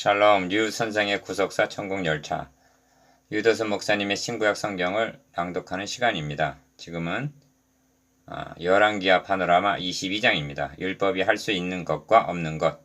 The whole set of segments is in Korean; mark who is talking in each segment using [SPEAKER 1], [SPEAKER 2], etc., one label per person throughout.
[SPEAKER 1] 샬롬 류 선생의 구속사 천국열차 유도수 목사님의 신구약 성경을 낭독하는 시간입니다. 지금은 열왕기하 파노라마 22장입니다. 율법이 할 수 있는 것과 없는 것.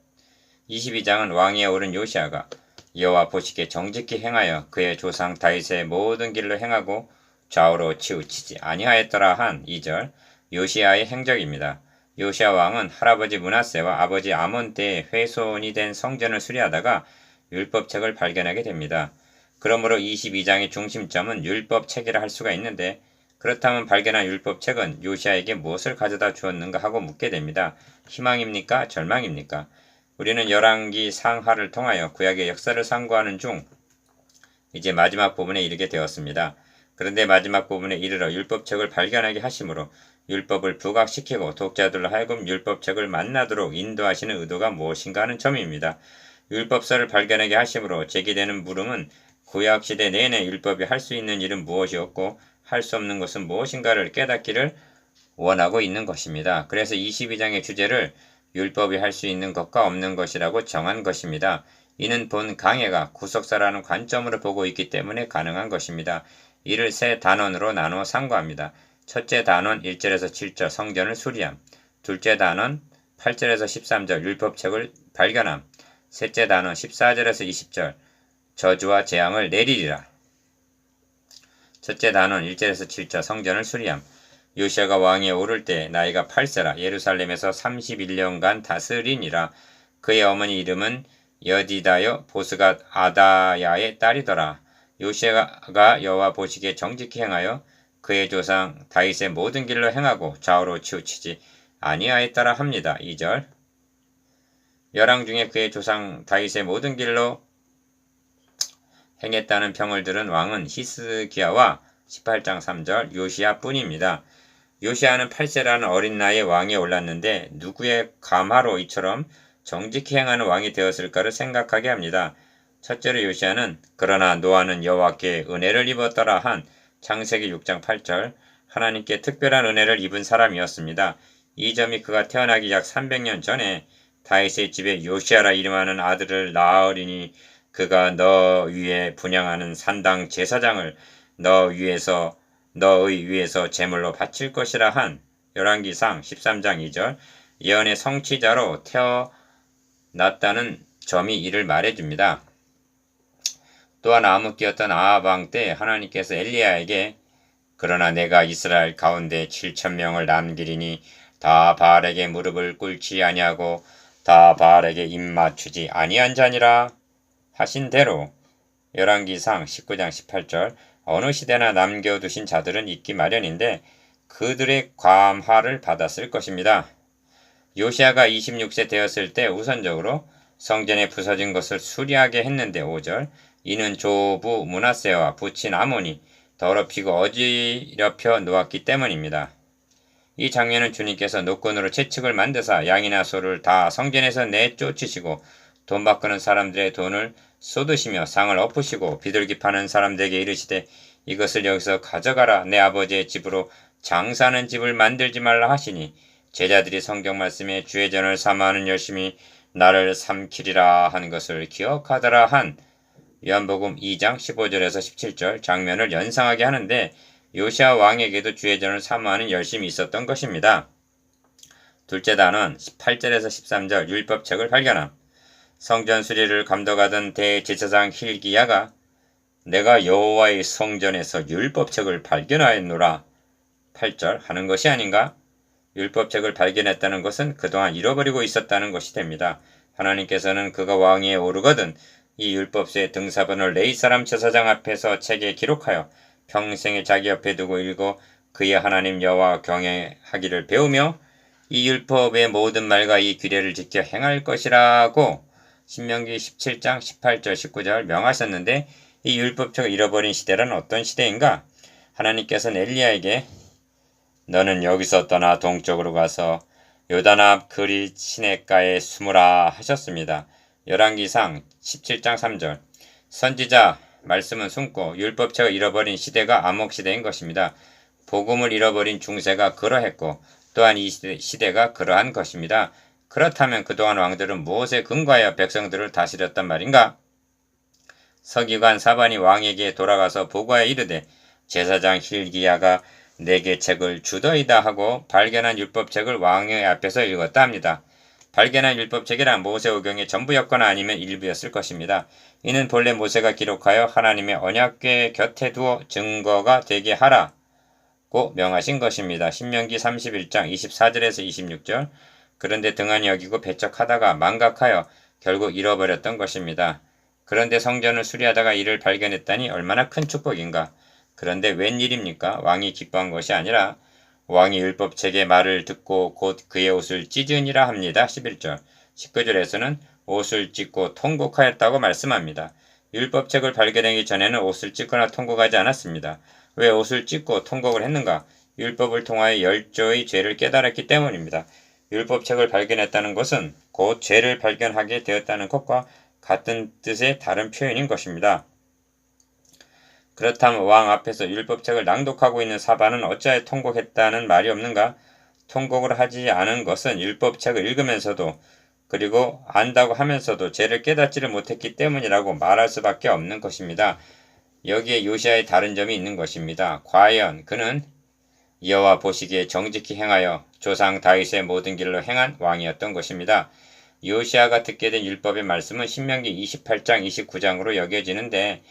[SPEAKER 1] 22장은 왕위에 오른 요시아가 여호와 보시기에 정직히 행하여 그의 조상 다윗의 모든 길로 행하고 좌우로 치우치지 아니하였더라 한 2절 요시아의 행적입니다. 요시아 왕은 할아버지 므낫세와 아버지 아몬 때에 훼손이 된 성전을 수리하다가 율법책을 발견하게 됩니다. 그러므로 22장의 중심점은 율법책이라 할 수가 있는데, 그렇다면 발견한 율법책은 요시아에게 무엇을 가져다 주었는가 하고 묻게 됩니다. 희망입니까? 절망입니까? 우리는 열왕기 상하를 통하여 구약의 역사를 상고하는 중 이제 마지막 부분에 이르게 되었습니다. 그런데 마지막 부분에 이르러 율법책을 발견하게 하심으로 율법을 부각시키고 독자들로 하여금 율법책을 만나도록 인도하시는 의도가 무엇인가 하는 점입니다. 율법서를 발견하게 하심으로 제기되는 물음은 구약시대 내내 율법이 할 수 있는 일은 무엇이었고 할 수 없는 것은 무엇인가를 깨닫기를 원하고 있는 것입니다. 그래서 22장의 주제를 율법이 할 수 있는 것과 없는 것이라고 정한 것입니다. 이는 본 강해가 구속사라는 관점으로 보고 있기 때문에 가능한 것입니다. 이를 세 단원으로 나누어 상고합니다. 첫째 단원 1절에서 7절 성전을 수리함, 둘째 단원 8절에서 13절 율법책을 발견함, 셋째 단원 14절에서 20절 저주와 재앙을 내리리라. 첫째 단원 1절에서 7절 성전을 수리함. 요시아가 왕위에 오를 때 나이가 8세라 예루살렘에서 31년간 다스리니라. 그의 어머니 이름은 여디다여 보스가 아다야의 딸이더라. 요시아가 여호와 보시기에 정직히 행하여 그의 조상 다윗의 모든 길로 행하고 좌우로 치우치지 아니하였더라 합니다. 2절 열왕 중에 그의 조상 다윗의 모든 길로 행했다는 평을 들은 왕은 히스기야와 18장 3절 요시아 뿐입니다. 요시아는 8세라는 어린 나이에 왕위에 올랐는데 누구의 감화로 이처럼 정직히 행하는 왕이 되었을까를 생각하게 합니다. 첫째로 요시아는 그러나 노아는 여호와께 은혜를 입었더라 한 창세기 6장 8절 하나님께 특별한 은혜를 입은 사람이었습니다. 이 점이 그가 태어나기 약 300년 전에 다윗의 집에 요시아라 이름하는 아들을 낳으리니 그가 너 위에 분향하는 산당 제사장을 너의 위에서 제물로 바칠 것이라 한 열왕기상 13장 2절 예언의 성취자로 태어났다는 점이 이를 말해줍니다. 또한 암흑기였던 아합 왕 때 하나님께서 엘리야에게 그러나 내가 이스라엘 가운데 7,000명을 남기리니 다 바알에게 무릎을 꿇지 아니하고 다 바알에게 입맞추지 아니한 자니라 하신 대로 열왕기상 19장 18절 어느 시대나 남겨두신 자들은 있기 마련인데 그들의 감화를 받았을 것입니다. 요시아가 26세 되었을 때 우선적으로 성전에 부서진 것을 수리하게 했는데 5절 이는 조부 므낫세와 부친 아몬이 더럽히고 어지럽혀 놓았기 때문입니다. 이 장면은 주님께서 노건으로 채찍을 만드사 양이나 소를 다 성전에서 내쫓으시고 돈 바꾸는 사람들의 돈을 쏟으시며 상을 엎으시고 비둘기 파는 사람들에게 이르시되 이것을 여기서 가져가라 내 아버지의 집으로 장사하는 집을 만들지 말라 하시니 제자들이 성경 말씀에 주의 전을 삼아하는 열심히 나를 삼키리라 한 것을 기억하더라 한 요한복음 2장 15절에서 17절 장면을 연상하게 하는데 요시아 왕에게도 주의 전을 사모하는 열심이 있었던 것입니다. 둘째 단원 18절에서 13절 율법책을 발견함. 성전 수리를 감독하던 대제사장 힐기야가 내가 여호와의 성전에서 율법책을 발견하였노라 8절 하는 것이 아닌가? 율법책을 발견했다는 것은 그동안 잃어버리고 있었다는 것이 됩니다. 하나님께서는 그가 왕위에 오르거든 이 율법서의 등사본을 레위 사람 제사장 앞에서 책에 기록하여 평생에 자기 옆에 두고 읽고 그의 하나님 여호와 경외하기를 배우며 이 율법의 모든 말과 이 규례를 지켜 행할 것이라고 신명기 17장 18절 19절 명하셨는데 이 율법책을 잃어버린 시대란 어떤 시대인가? 하나님께서는 엘리야에게 너는 여기서 떠나 동쪽으로 가서 요단 앞 그리 시냇가에 숨으라 하셨습니다. 열왕기상 17장 3절 선지자 말씀은 숨고 율법책을 잃어버린 시대가 암흑시대인 것입니다. 복음을 잃어버린 중세가 그러했고 또한 이 시대가 그러한 것입니다. 그렇다면 그동안 왕들은 무엇에 근거하여 백성들을 다스렸단 말인가? 서기관 사반이 왕에게 돌아가서 보고하여 이르되 제사장 hil기야가 내게 책을 주더이다 하고 발견한 율법책을 왕의 앞에서 읽었다 합니다. 발견한 율법책이란 모세오경의 전부였거나 아니면 일부였을 것입니다. 이는 본래 모세가 기록하여 하나님의 언약궤 곁에 두어 증거가 되게 하라고 명하신 것입니다. 신명기 31장 24절에서 26절. 그런데 등한히 여기고 배척하다가 망각하여 결국 잃어버렸던 것입니다. 그런데 성전을 수리하다가 이를 발견했다니 얼마나 큰 축복인가. 그런데 웬일입니까? 왕이 기뻐한 것이 아니라 왕이 율법책의 말을 듣고 곧 그의 옷을 찢으니라 합니다. 11절. 19절에서는 옷을 찢고 통곡하였다고 말씀합니다. 율법책을 발견하기 전에는 옷을 찢거나 통곡하지 않았습니다. 왜 옷을 찢고 통곡을 했는가? 율법을 통하여 열조의 죄를 깨달았기 때문입니다. 율법책을 발견했다는 것은 곧 죄를 발견하게 되었다는 것과 같은 뜻의 다른 표현인 것입니다. 그렇다면 왕 앞에서 율법책을 낭독하고 있는 사반은 어찌하여 통곡했다는 말이 없는가? 통곡을 하지 않은 것은 율법책을 읽으면서도 그리고 안다고 하면서도 죄를 깨닫지를 못했기 때문이라고 말할 수밖에 없는 것입니다. 여기에 요시아의 다른 점이 있는 것입니다. 과연 그는 여호와 보시기에 정직히 행하여 조상 다윗의 모든 길로 행한 왕이었던 것입니다. 요시아가 듣게 된 율법의 말씀은 신명기 28장 29장으로 여겨지는데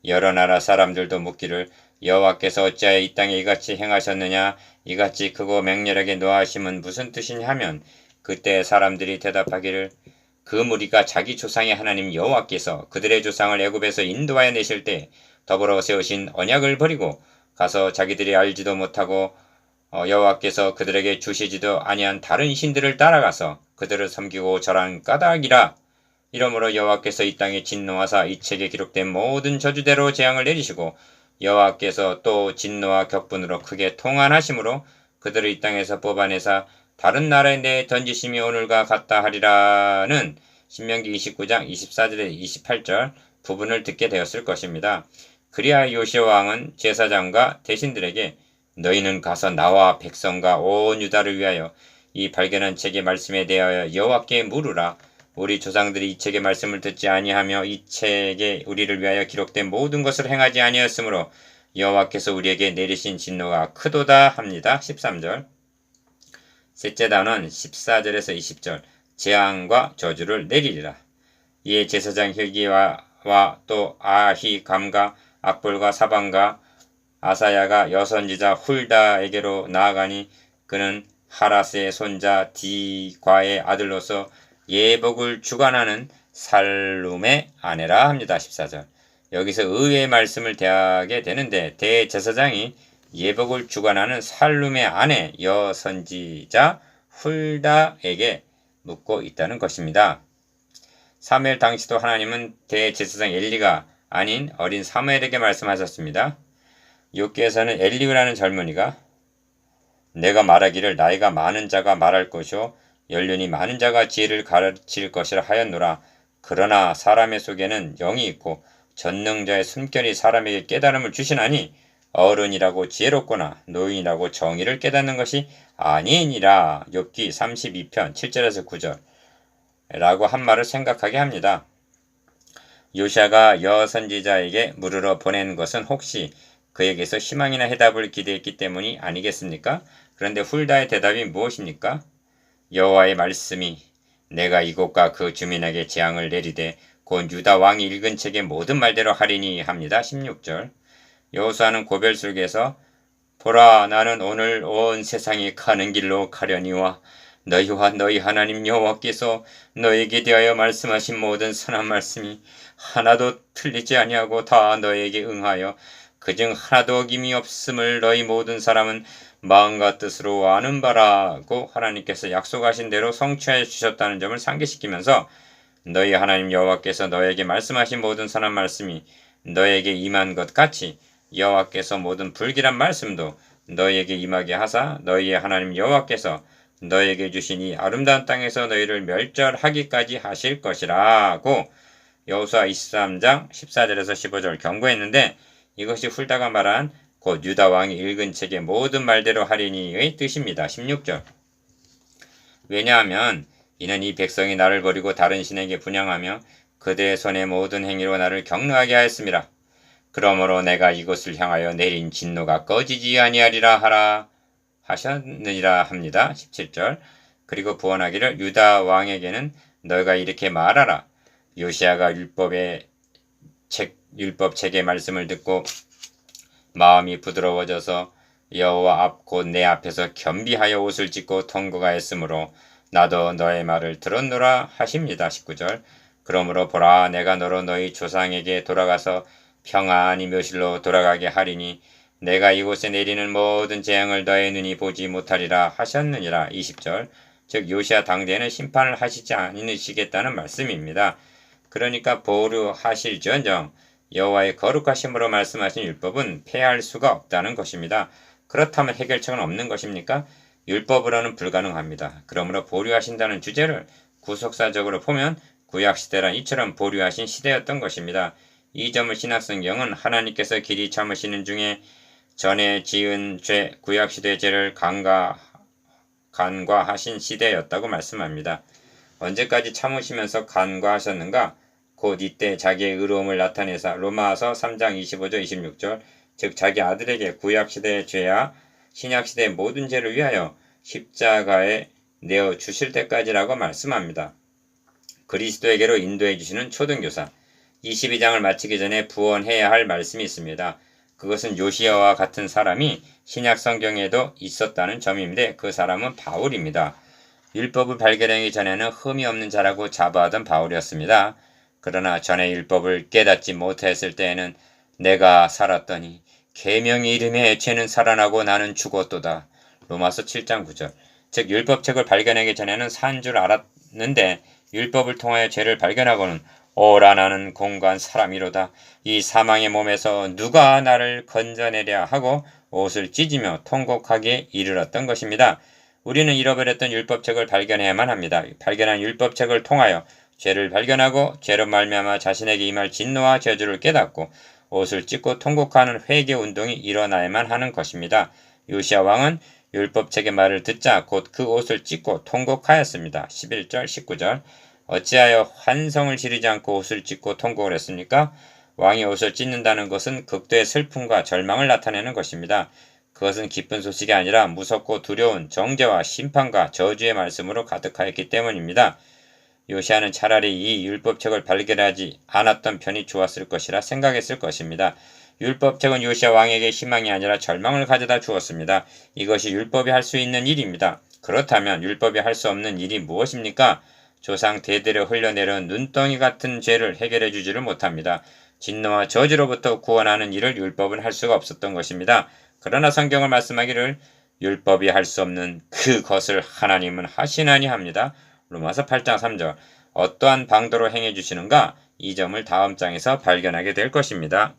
[SPEAKER 1] 여러 나라 사람들도 묻기를 여호와께서 어찌하여 이 땅에 이같이 행하셨느냐 이같이 크고 맹렬하게 노하심은 무슨 뜻이냐 하면 그때 사람들이 대답하기를 그 무리가 자기 조상의 하나님 여호와께서 그들의 조상을 애굽에서 인도하여 내실 때 더불어 세우신 언약을 버리고 가서 자기들이 알지도 못하고 여호와께서 그들에게 주시지도 아니한 다른 신들을 따라가서 그들을 섬기고 절한 까닭이라. 이러므로 여호와께서 이 땅에 진노하사 이 책에 기록된 모든 저주대로 재앙을 내리시고 여호와께서 또 진노와 격분으로 크게 통한하심으로 그들을 이 땅에서 뽑아내사 다른 나라에 내 던지심이 오늘과 같다 하리라는 신명기 29장 24절에 28절 부분을 듣게 되었을 것입니다. 그리하여 요시아 왕은 제사장과 대신들에게 너희는 가서 나와 백성과 온 유다를 위하여 이 발견한 책의 말씀에 대하여 여호와께 물으라. 우리 조상들이 이 책의 말씀을 듣지 아니하며 이 책에 우리를 위하여 기록된 모든 것을 행하지 아니하였으므로 여호와께서 우리에게 내리신 진노가 크도다 합니다. 13절. 셋째 단원 14절에서 20절. 재앙과 저주를 내리리라. 이에 제사장 hil기야와 또 아히감과 악볼과 사반과 아사야가 여선지자 훌다에게로 나아가니 그는 하라스의 손자 디과의 아들로서 예복을 주관하는 살룸의 아내라 합니다. 14절. 여기서 의의 말씀을 대하게 되는데 대제사장이 예복을 주관하는 살룸의 아내 여선지자 훌다에게 묻고 있다는 것입니다. 사무엘 당시도 하나님은 대제사장 엘리가 아닌 어린 사무엘에게 말씀하셨습니다. 욥기에서는 엘리우라는 젊은이가 내가 말하기를 나이가 많은 자가 말할 것이요 연륜이 많은 자가 지혜를 가르칠 것이라 하였노라. 그러나 사람의 속에는 영이 있고 전능자의 숨결이 사람에게 깨달음을 주시나니 어른이라고 지혜롭거나 노인이라고 정의를 깨닫는 것이 아니니라. 욥기 32편 7절에서 9절 라고 한 말을 생각하게 합니다. 요시아가 여선지자에게 물으러 보낸 것은 혹시 그에게서 희망이나 해답을 기대했기 때문이 아니겠습니까? 그런데 훌다의 대답이 무엇입니까? 여호와의 말씀이 내가 이곳과 그 주민에게 재앙을 내리되 곧 유다 왕이 읽은 책의 모든 말대로 하리니 합니다. 16절. 여호수아는 고별술기에서 보라 나는 오늘 온 세상이 가는 길로 가려니와 너희와 너희 하나님 여호와께서 너에게 대하여 말씀하신 모든 선한 말씀이 하나도 틀리지 아니하고 다 너에게 응하여 그중 하나도 어김이 없음을 너희 모든 사람은 마음과 뜻으로 아는 바라고 하나님께서 약속하신 대로 성취해 주셨다는 점을 상기시키면서 너희 하나님 여호와께서 너에게 말씀하신 모든 선한 말씀이 너에게 임한 것 같이 여호와께서 모든 불길한 말씀도 너희에게 임하게 하사 너희의 하나님 여호와께서 너에게 주신 이 아름다운 땅에서 너희를 멸절하기까지 하실 것이라고 여호수아 23장 14절에서 15절 경고했는데 이것이 훌다가 말한 곧 유다 왕이 읽은 책의 모든 말대로 하리니의 뜻입니다. 16절. 왜냐하면 이는 이 백성이 나를 버리고 다른 신에게 분향하며 그들의 손의 모든 행위로 나를 격노하게 하였습니다. 그러므로 내가 이곳을 향하여 내린 진노가 꺼지지 아니하리라 하라 하셨느니라 합니다. 17절. 그리고 부언하기를 유다 왕에게는 너희가 이렇게 말하라. 요시야가 율법 책의 말씀을 듣고 마음이 부드러워져서 여호와 앞 곧 내 앞에서 겸비하여 옷을 찢고 통곡하였으므로 나도 너의 말을 들었노라 하십니다. 19절. 그러므로 보라 내가 너로 너희 조상에게 돌아가서 평안히 묘실로 돌아가게 하리니 내가 이곳에 내리는 모든 재앙을 너의 눈이 보지 못하리라 하셨느니라. 20절. 즉 요시야 당대에는 심판을 하시지 않으시겠다는 말씀입니다. 그러니까 보류하실지언정 여호와의 거룩하심으로 말씀하신 율법은 폐할 수가 없다는 것입니다. 그렇다면 해결책은 없는 것입니까? 율법으로는 불가능합니다. 그러므로 보류하신다는 주제를 구속사적으로 보면 구약시대란 이처럼 보류하신 시대였던 것입니다. 이 점을 신약성경은 하나님께서 길이 참으시는 중에 전에 지은 죄, 구약시대 죄를 간과하신 시대였다고 말씀합니다. 언제까지 참으시면서 간과하셨는가? 곧 이때 자기의 의로움을 나타내사 로마서 3장 25절 26절 즉 자기 아들에게 구약시대의 죄와 신약시대의 모든 죄를 위하여 십자가에 내어 주실 때까지라고 말씀합니다. 그리스도에게로 인도해 주시는 초등교사 22장을 마치기 전에 부언해야 할 말씀이 있습니다. 그것은 요시야와 같은 사람이 신약 성경에도 있었다는 점인데 그 사람은 바울입니다. 율법을 발견하기 전에는 흠이 없는 자라고 자부하던 바울이었습니다. 그러나 전에 율법을 깨닫지 못했을 때에는 내가 살았더니 계명의 이름에 죄는 살아나고 나는 죽었도다. 로마서 7장 9절. 즉 율법책을 발견하기 전에는 산 줄 알았는데 율법을 통하여 죄를 발견하고는 오라 나는 공고한 사람이로다. 이 사망의 몸에서 누가 나를 건져내랴 하고 옷을 찢으며 통곡하기에 이르렀던 것입니다. 우리는 잃어버렸던 율법책을 발견해야만 합니다. 발견한 율법책을 통하여 죄를 발견하고 죄로 말미암아 자신에게 임할 진노와 저주를 깨닫고 옷을 찢고 통곡하는 회개 운동이 일어나야만 하는 것입니다. 요시야 왕은 율법책의 말을 듣자 곧 그 옷을 찢고 통곡하였습니다. 11절 19절. 어찌하여 환성을 지르지 않고 옷을 찢고 통곡을 했습니까? 왕이 옷을 찢는다는 것은 극도의 슬픔과 절망을 나타내는 것입니다. 그것은 기쁜 소식이 아니라 무섭고 두려운 정죄와 심판과 저주의 말씀으로 가득하였기 때문입니다. 요시야는 차라리 이 율법책을 발견하지 않았던 편이 좋았을 것이라 생각했을 것입니다. 율법책은 요시야 왕에게 희망이 아니라 절망을 가져다 주었습니다. 이것이 율법이 할 수 있는 일입니다. 그렇다면 율법이 할 수 없는 일이 무엇입니까? 조상 대대로 흘러내려온 눈덩이 같은 죄를 해결해 주지를 못합니다. 진노와 저주로부터 구원하는 일을 율법은 할 수가 없었던 것입니다. 그러나 성경을 말씀하기를 율법이 할 수 없는 그것을 하나님은 하시나니 합니다. 로마서 8장 3절. 어떠한 방도로 행해 주시는가? 이 점을 다음 장에서 발견하게 될 것입니다.